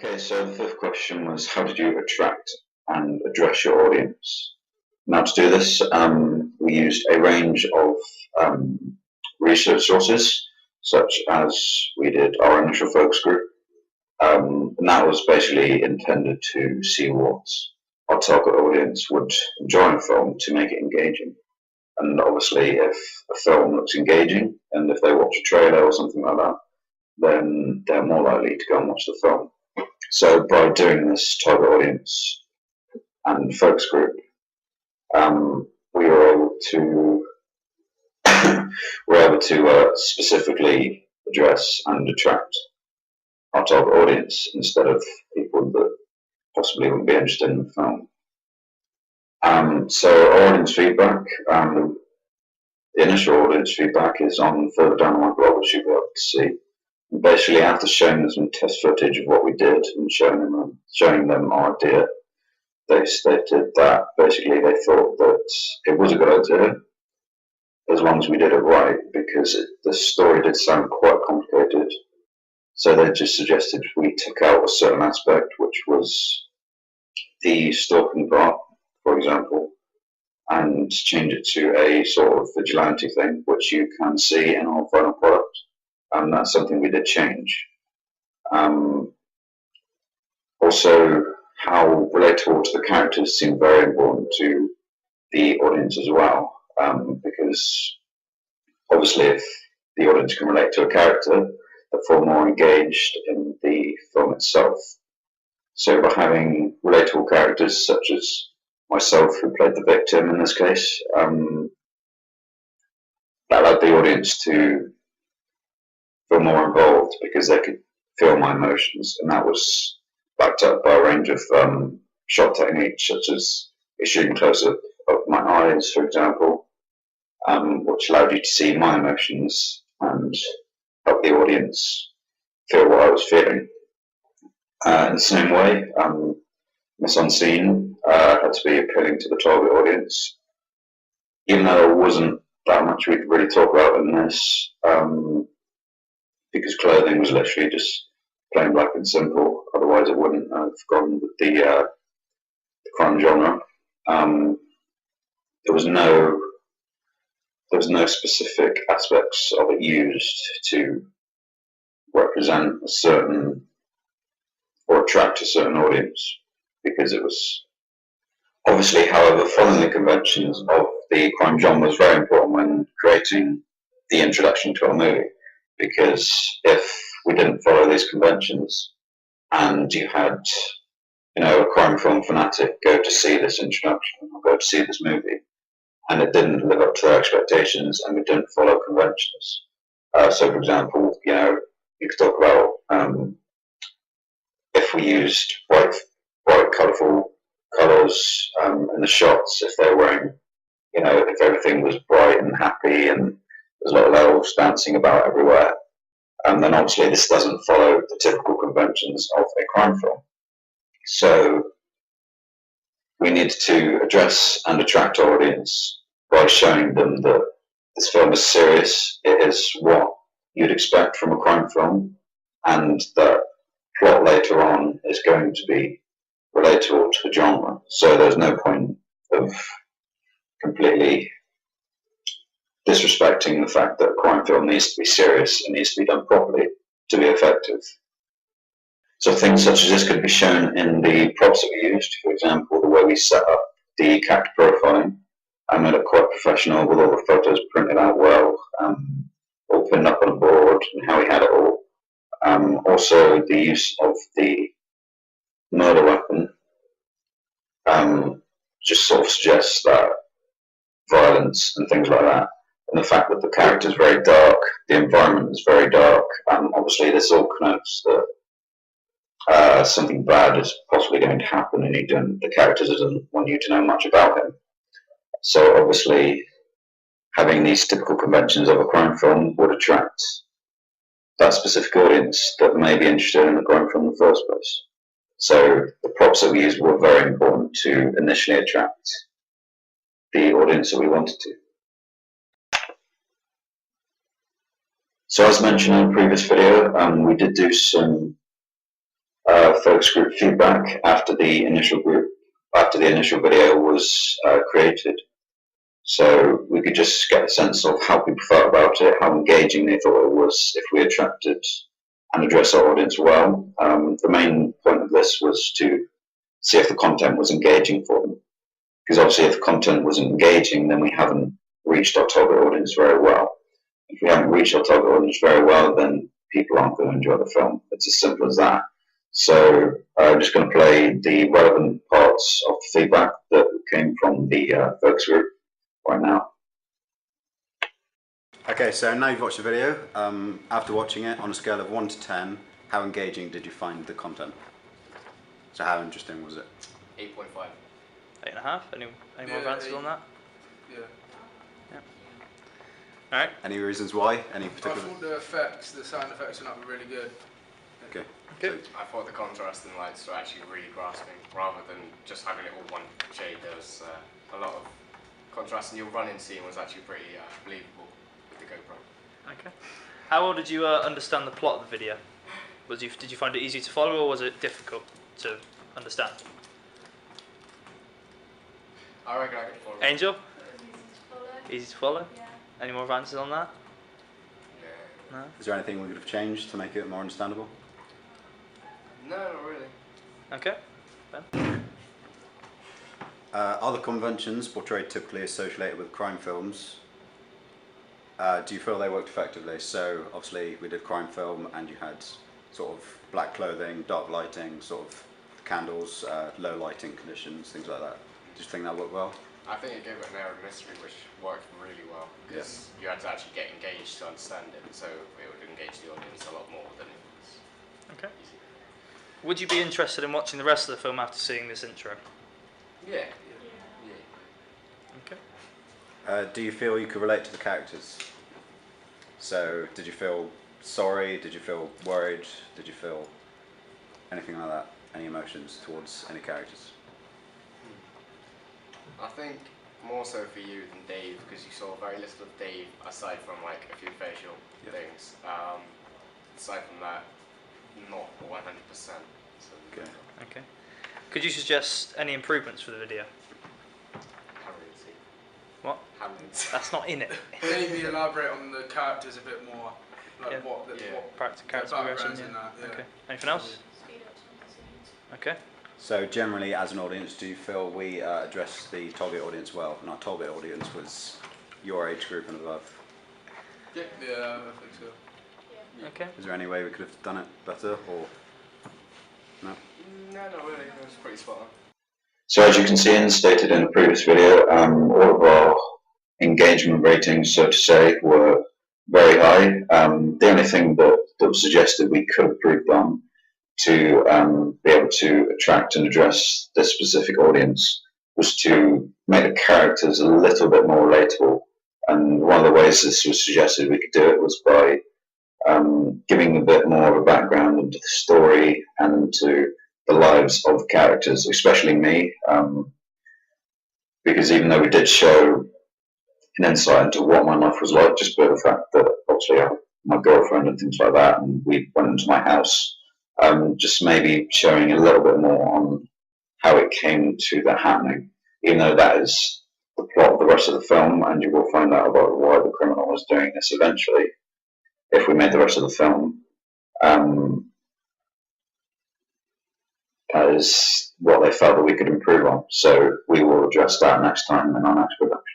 Okay, so the fifth question was how did you attract and address your audience? Now, to do this, we used a range of research sources, such as we did our initial focus group, and that was basically intended to see what our target audience would enjoy in a film to make it engaging. And obviously, if a film looks engaging and if they watch a trailer or something like that, then they're more likely to go and watch the film. So by doing this target audience and focus group, we were able to specifically address and attract our target audience instead of people that possibly wouldn't be interested in the film. So our audience feedback, the initial audience feedback is on further down on my blog, which you'll be able to see. Basically, after showing them some test footage of what we did and showing them our idea, they stated that basically they thought that it was a good idea as long as we did it right, because the story did sound quite complicated. So they just suggested we took out a certain aspect, which was the stalking part, for example, and change it to a sort of vigilante thing, which you can see in our final product. And that's something we did change. Also, how relatable to the characters seemed very important to the audience as well, because obviously if the audience can relate to a character, they're far more engaged in the film itself. So by having relatable characters such as myself, who played the victim in this case, that allowed the audience to feel more involved because they could feel my emotions, and that was backed up by a range of shot techniques, such as a shooting close-up of my eyes, for example, which allowed you to see my emotions and help the audience feel what I was feeling. In the same way, Mise en Scene had to be appealing to the target audience, even though there wasn't that much we could really talk about in this, because clothing was literally just plain black and simple. Otherwise, it wouldn't have gone with the crime genre. There was no specific aspects of it used to represent a certain or attract a certain audience, because it was obviously, however, following the conventions of the crime genre was very important when creating the introduction to a movie. Because if we didn't follow these conventions and you had, a crime film fanatic go to see this introduction or go to see this movie, and it didn't live up to their expectations and we didn't follow conventions. So, for example, you could talk about if we used bright, colourful colours in the shots, if they were wearing, if everything was bright and happy and there's little elves dancing about everywhere, and then obviously this doesn't follow the typical conventions of a crime film. So we need to address and attract our audience by showing them that this film is serious, it is what you'd expect from a crime film, and that plot later on is going to be relatable to the genre. So there's no point of completely disrespecting the fact that a crime film needs to be serious and needs to be done properly to be effective. So things such as this could be shown in the props that we used. For example, the way we set up the character profiling. I made it quite professional with all the photos printed out well, all pinned up on a board, and how we had it all. Also, the use of the murder weapon just sort of suggests that violence and things like that. And the fact that the character is very dark, the environment is very dark, obviously this all connotes that something bad is possibly going to happen, and the character doesn't want you to know much about him. So obviously, having these typical conventions of a crime film would attract that specific audience that may be interested in the crime film in the first place. So the props that we used were very important to initially attract the audience that we wanted to. So as mentioned in a previous video, we did do some focus group feedback after the initial video was created. So we could just get a sense of how people felt about it, how engaging they thought it was, if we attracted and addressed our audience well. The main point of this was to see if the content was engaging for them. Because obviously if the content wasn't engaging, then we haven't reached our target audience very well. If we haven't reached our target audience very well, then people aren't going to enjoy the film. It's as simple as that. So I'm just going to play the relevant parts of the feedback that came from the focus group right now. Okay, so now you've watched the video. After watching it, on a scale of 1 to 10, how engaging did you find the content? So how interesting was it? 8.5. 8.5. Any more answers on that? Yeah. All right. Any reasons why? Any I particular? thought the sound effects were really good. Okay. Good. I thought the contrast and lights were actually really grasping, rather than just having it all one shade. There was a lot of contrast, and your running scene was actually pretty believable with the GoPro. Okay. How well did you understand the plot of the video? Did you find it easy to follow, or was it difficult to understand? I reckon I could follow. Angel, Easy to follow. easy to follow. Yeah. Any more answers on that? Yeah. No. Is there anything we could have changed to make it more understandable? No, not really. Okay. Ben? Are the conventions portrayed typically associated with crime films? Do you feel they worked effectively? So obviously we did crime film, and you had sort of black clothing, dark lighting, sort of candles, low lighting conditions, things like that. Do you think that worked well? I think it gave it an air of mystery, which worked really well, because you had to actually get engaged to understand it, so it would engage the audience a lot more than it was Okay. easy. Would you be interested in watching the rest of the film after seeing this intro? Yeah. Yeah. Okay. Do you feel you could relate to the characters? So did you feel sorry? Did you feel worried? Did you feel anything like that? Any emotions towards any characters? I think more so for you than Dave, because you saw very little of Dave aside from like a few facial things. Aside from that, not 100%. So Okay. Okay. Could you suggest any improvements for the video? haven't really seen. What? Haven't seen. That's not in it. Maybe elaborate on the characters a bit more, like Yeah. what Character their progression. backgrounds Yeah. in that. Yeah. Okay. Anything else? Speed up some of the scenes. Okay. So generally, as an audience, do you feel we address the target audience well? And our target audience was your age group and above. Yeah, I think so. Yeah. Okay. Is there any way we could have done it better, or no? No, not really. It was pretty spot on. So as you can see and stated in the previous video, all of our engagement ratings, so to say, were very high. The only thing that was suggested we could have improved on to be able to attract and address this specific audience was to make the characters a little bit more relatable. And one of the ways this was suggested we could do it was by giving a bit more of a background into the story and into the lives of the characters, especially me, because even though we did show an insight into what my life was like, just by the fact that obviously I had my girlfriend and things like that, and we went into my house, just maybe showing a little bit more on how it came to that happening, even though that is the plot of the rest of the film, and you will find out about why the criminal was doing this eventually if we made the rest of the film. That is what they felt that we could improve on. So we will address that next time in our next production.